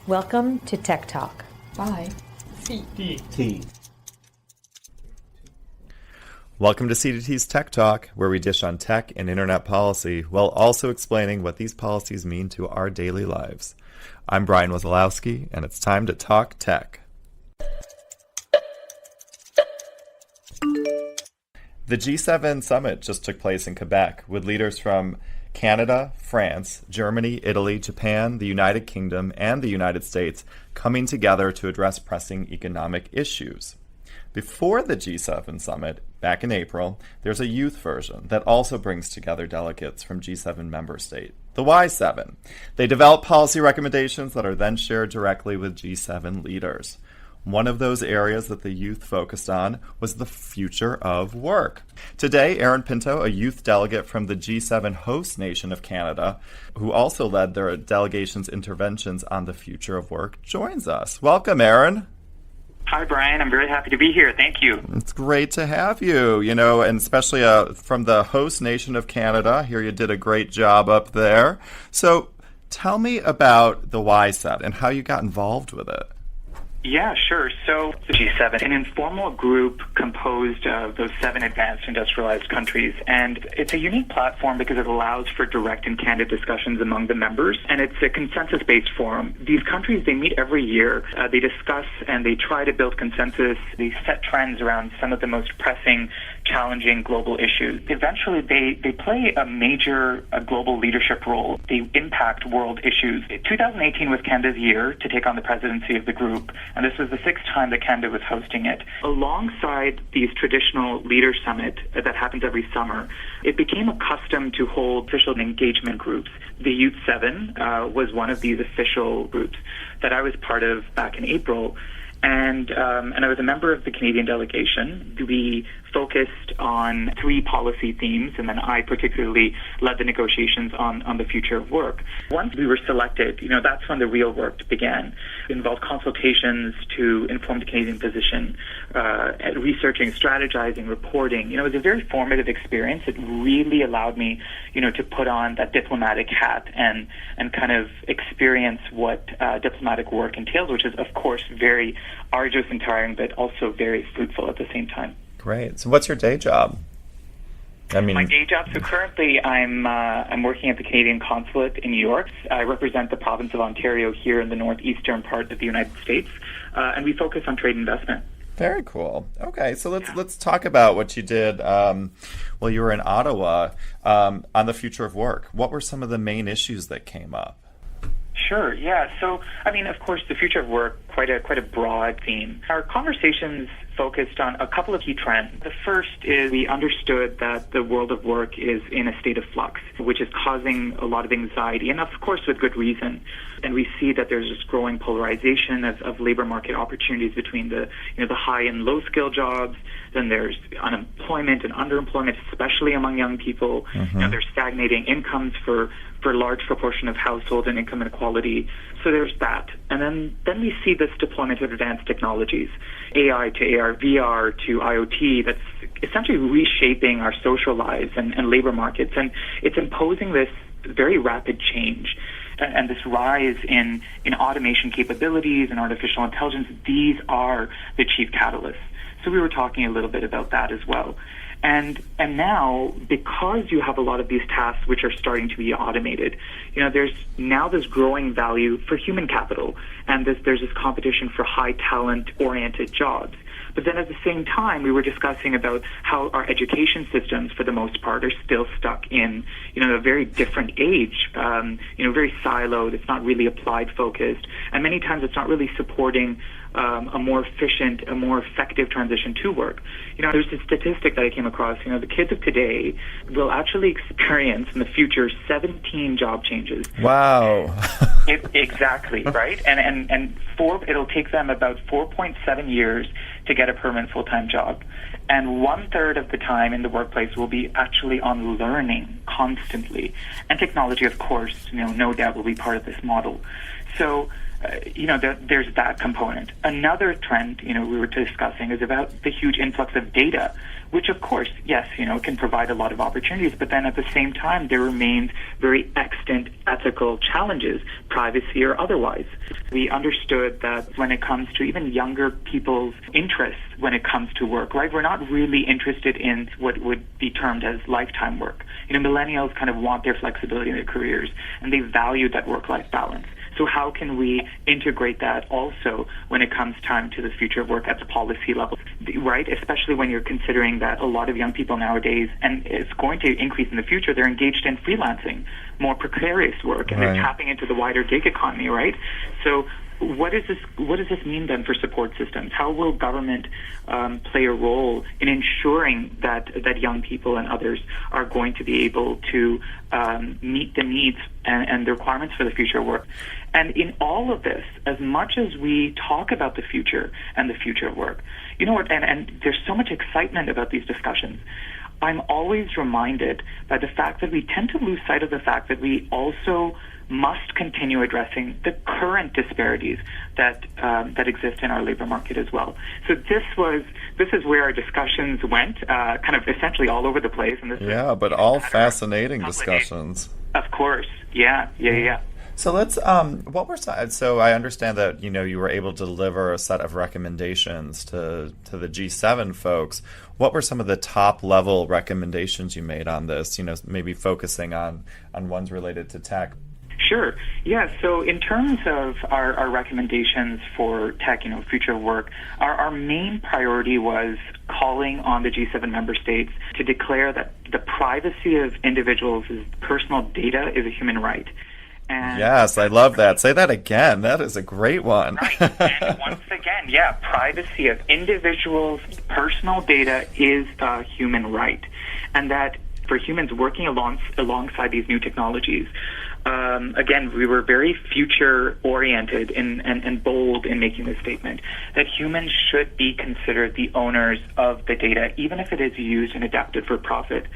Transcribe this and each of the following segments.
Welcome to Tech Talk. Bye. CDT. Welcome to CDT's Tech Talk, where we dish on tech and internet policy while also explaining what these policies mean to our daily lives. I'm Brian Wesolowski, and it's time to talk tech. The G7 summit just took place in Quebec with leaders from Canada, France, Germany, Italy, Japan, the United Kingdom, and the United States coming together to address pressing economic issues. Before the G7 summit, back in April, there's a youth version that also brings together delegates from G7 member states, the Y7. They develop policy recommendations that are then shared directly with G7 leaders. One of those areas that the youth focused on was the future of work. Today, Aaron Pinto, a youth delegate from the G7 host nation of Canada, who also led their delegation's interventions on the future of work, joins us. Welcome, Aaron. Hi, Brian. I'm very happy to be here. Thank you. It's great to have you, and especially from the host nation of Canada. Here you did a great job up there. So tell me about the Y7 and how you got involved with it. Yeah, sure. So the G7, an informal group composed of those 7 advanced industrialized countries. And it's a unique platform because it allows for direct and candid discussions among the members. And it's a consensus-based forum. These countries, they meet every year. They discuss and they try to build consensus. They set trends around some of the most pressing, challenging global issues. Eventually, they play a major global leadership role. They impact world issues. 2018 was Canada's year to take on the presidency of the group. And this was the 6th time that Canada was hosting it. Alongside these traditional leader summit that happens every summer, it became a custom to hold official engagement groups. The Youth 7 was one of these official groups that I was part of back in April. And I was a member of the Canadian delegation. We focused on 3 policy themes, and then I particularly led the negotiations on the future of work. Once we were selected, that's when the real work began. It involved consultations to inform the Canadian position, researching, strategizing, reporting. It was a very formative experience. It really allowed me, to put on that diplomatic hat and kind of experience what diplomatic work entails, which is, of course, very arduous and tiring, but also very fruitful at the same time. Great. So what's your day job? My day job, so currently I'm working at the Canadian Consulate in New York. I represent the province of Ontario here in the northeastern part of the United States, and we focus on trade investment. Very cool. Okay, so let's talk about what you did while you were in Ottawa on the future of work. What were some of the main issues that came up? Sure, yeah. So, of course, the future of work, quite a broad theme. Our conversations focused on a couple of key trends. The first is we understood that the world of work is in a state of flux, which is causing a lot of anxiety, and of course with good reason. And we see that there's this growing polarization of labor market opportunities between the high and low skill jobs. Then there's unemployment and underemployment, especially among young people. Mm-hmm. There's stagnating incomes for a large proportion of household and income inequality. So there's that. And then we see this deployment of advanced technologies, AI to AR, VR to IoT, that's essentially reshaping our social lives and labor markets. And it's imposing this very rapid change. And this rise in automation capabilities and artificial intelligence, these are the chief catalysts. So we were talking a little bit about that as well. And now, because you have a lot of these tasks which are starting to be automated, there's now this growing value for human capital, and there's this competition for high talent-oriented jobs. But then at the same time, we were discussing about how our education systems, for the most part, are still stuck in, a very different age, very siloed. It's not really applied focused. And many times it's not really supporting a more efficient, a more effective transition to work. There's a statistic that I came across. The kids of today will actually experience in the future 17 job changes. Wow. Exactly, right? And it'll take them about 4.7 years to get a permanent full-time job. And 1/3 of the time in the workplace will be actually on learning constantly. And technology, of course, no doubt will be part of this model. So there's that component. Another trend, we were discussing is about the huge influx of data, which of course, yes, can provide a lot of opportunities, but then at the same time, there remains very extant ethical challenges, privacy or otherwise. We understood that when it comes to even younger people's interests when it comes to work, right, we're not really interested in what would be termed as lifetime work. Millennials kind of want their flexibility in their careers, and they value that work-life balance. So how can we integrate that also when it comes time to the future of work at the policy level, right? Especially when you're considering that a lot of young people nowadays, and it's going to increase in the future, they're engaged in freelancing, more precarious work, and they're tapping into the wider gig economy, right? So what does this mean then for support systems? How will government play a role in ensuring that young people and others are going to be able to meet the needs and the requirements for the future of work? And in all of this, as much as we talk about the future and the future of work, and there's so much excitement about these discussions, I'm always reminded by the fact that we tend to lose sight of the fact that we also must continue addressing the current disparities that exist in our labor market as well. So this is where our discussions went, kind of essentially all over the place. And but all fascinating discussions. Of course, yeah. So let's. So I understand that you were able to deliver a set of recommendations to the G7 folks. What were some of the top level recommendations you made on this? Maybe focusing on ones related to tech. Sure. Yeah. So in terms of our recommendations for tech, future of work, our main priority was calling on the G7 member states to declare that the privacy of individuals' personal data is a human right. And yes, I love that. Say that again. That is a great one. Right. And once again, privacy of individuals' personal data is a human right. And that for humans working alongside these new technologies, again, we were very future-oriented and bold in making this statement, that humans should be considered the owners of the data, even if it is used and adapted for profit.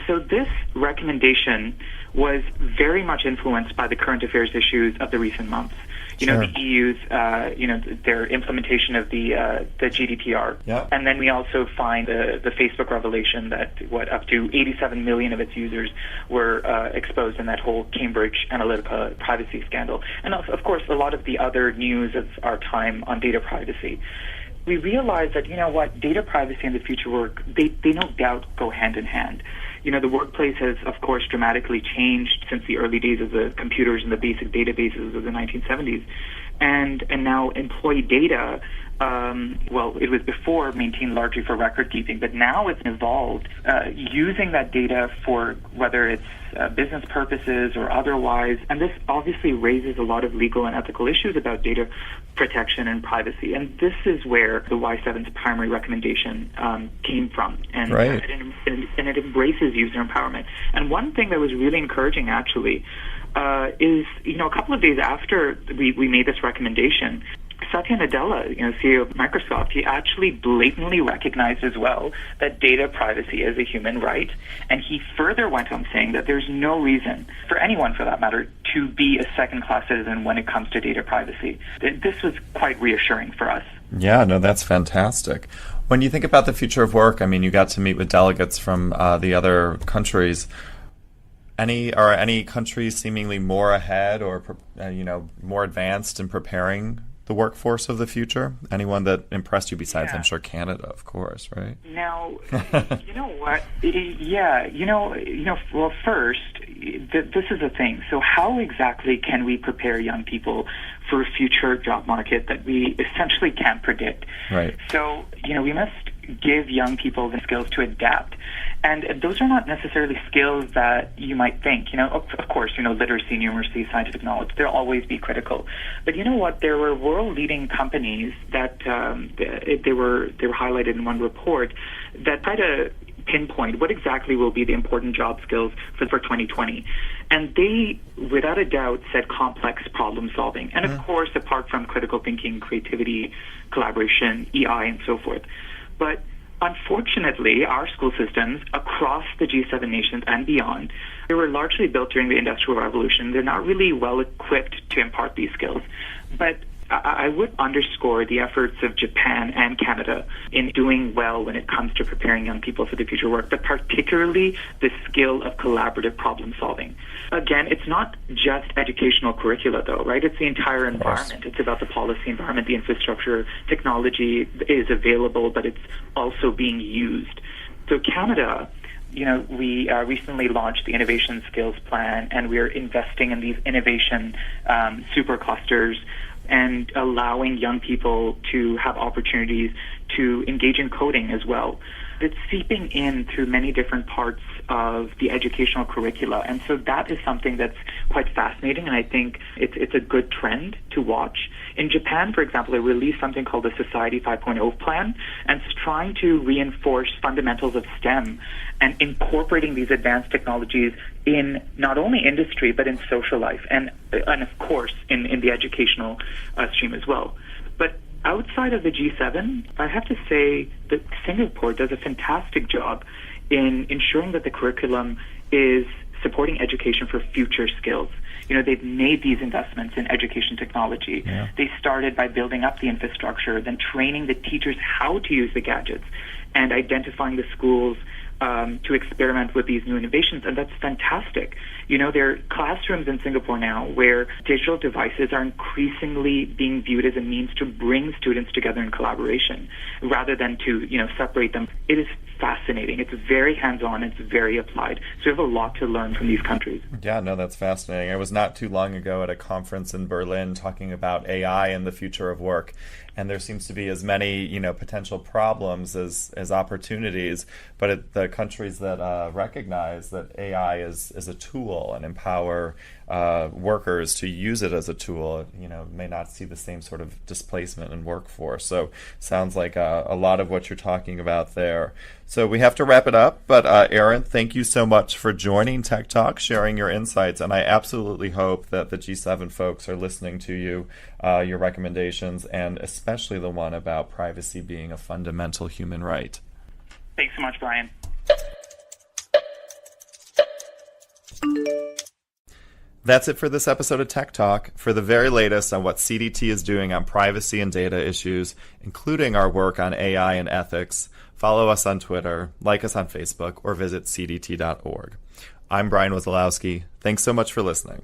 So this recommendation was very much influenced by the current affairs issues of the recent months. The EU's, their implementation of the GDPR. Yeah. And then we also find the Facebook revelation that up to 87 million of its users were exposed in that whole Cambridge Analytica privacy scandal. And of course, a lot of the other news of our time on data privacy. We realized that, data privacy and the future work, they no doubt go hand in hand. The workplace has, of course, dramatically changed since the early days of the computers and the basic databases of the 1970s. And now employee data, it was before maintained largely for record keeping, but now it's evolved using that data for whether it's business purposes or otherwise. And this obviously raises a lot of legal and ethical issues about data protection and privacy. And this is where the Y7's primary recommendation came from. And, right. and it embraces user empowerment. And one thing that was really encouraging, actually, is, a couple of days after we made this recommendation, Satya Nadella, CEO of Microsoft, he actually blatantly recognized as well that data privacy is a human right. And he further went on saying that there's no reason for anyone, for that matter, to be a second-class citizen when it comes to data privacy. This was quite reassuring for us. Yeah, no, that's fantastic. When you think about the future of work, you got to meet with delegates from the other countries. Are any countries seemingly more ahead or more advanced in preparing the workforce of the future? Anyone that impressed you besides, I'm sure, Canada, of course, right? Now, you know what? Well, first, this is the thing. So how exactly can we prepare young people for a future job market that we essentially can't predict? Right. So, we must give young people the skills to adapt. And those are not necessarily skills that you might think. Of course, literacy, numeracy, scientific knowledge, they'll always be critical. But you know what? There were world-leading companies that they were highlighted in one report that try to pinpoint what exactly will be the important job skills for 2020. And they, without a doubt, said complex problem solving. And of course, apart from critical thinking, creativity, collaboration, EI, and so forth. But Unfortunately, our school systems across the G7 nations and beyond, they were largely built during the Industrial Revolution. They're not really well equipped to impart these skills. But I would underscore the efforts of Japan and Canada in doing well when it comes to preparing young people for the future work, but particularly the skill of collaborative problem solving. Again, it's not just educational curricula, though, right? It's the entire environment. It's about the policy environment, the infrastructure. Technology is available, but it's also being used. So Canada, we recently launched the Innovation Skills Plan, and we're investing in these innovation superclusters and allowing young people to have opportunities to engage in coding as well. It's seeping in through many different parts of the educational curricula. And so that is something that's quite fascinating, and I think it's a good trend to watch. In Japan, for example, they released something called the Society 5.0 plan, and it's trying to reinforce fundamentals of STEM and incorporating these advanced technologies in not only industry, but in social life, and of course, in the educational stream as well. But outside of the G7, I have to say that Singapore does a fantastic job in ensuring that the curriculum is supporting education for future skills. They've made these investments in education technology. Yeah. They started by building up the infrastructure, then training the teachers how to use the gadgets, and identifying the schools to experiment with these new innovations, and that's fantastic. There are classrooms in Singapore now where digital devices are increasingly being viewed as a means to bring students together in collaboration rather than to, separate them. It is fascinating. It's very hands-on. It's very applied. So we have a lot to learn from these countries. Yeah, no, that's fascinating. I was not too long ago at a conference in Berlin talking about AI and the future of work. And there seems to be as many, potential problems as opportunities. But the countries that recognize that AI is a tool and empower workers to use it as a tool, may not see the same sort of displacement in workforce. So sounds like a lot of what you're talking about there. So we have to wrap it up. But Aaron, thank you so much for joining Tech Talk, sharing your insights. And I absolutely hope that the G7 folks are listening to you, your recommendations, and especially the one about privacy being a fundamental human right. Thanks so much, Brian. That's it for this episode of Tech Talk. For the very latest on what CDT is doing on privacy and data issues, including our work on AI and ethics, follow us on Twitter, like us on Facebook, or visit cdt.org. I'm Brian Wesolowski. Thanks so much for listening.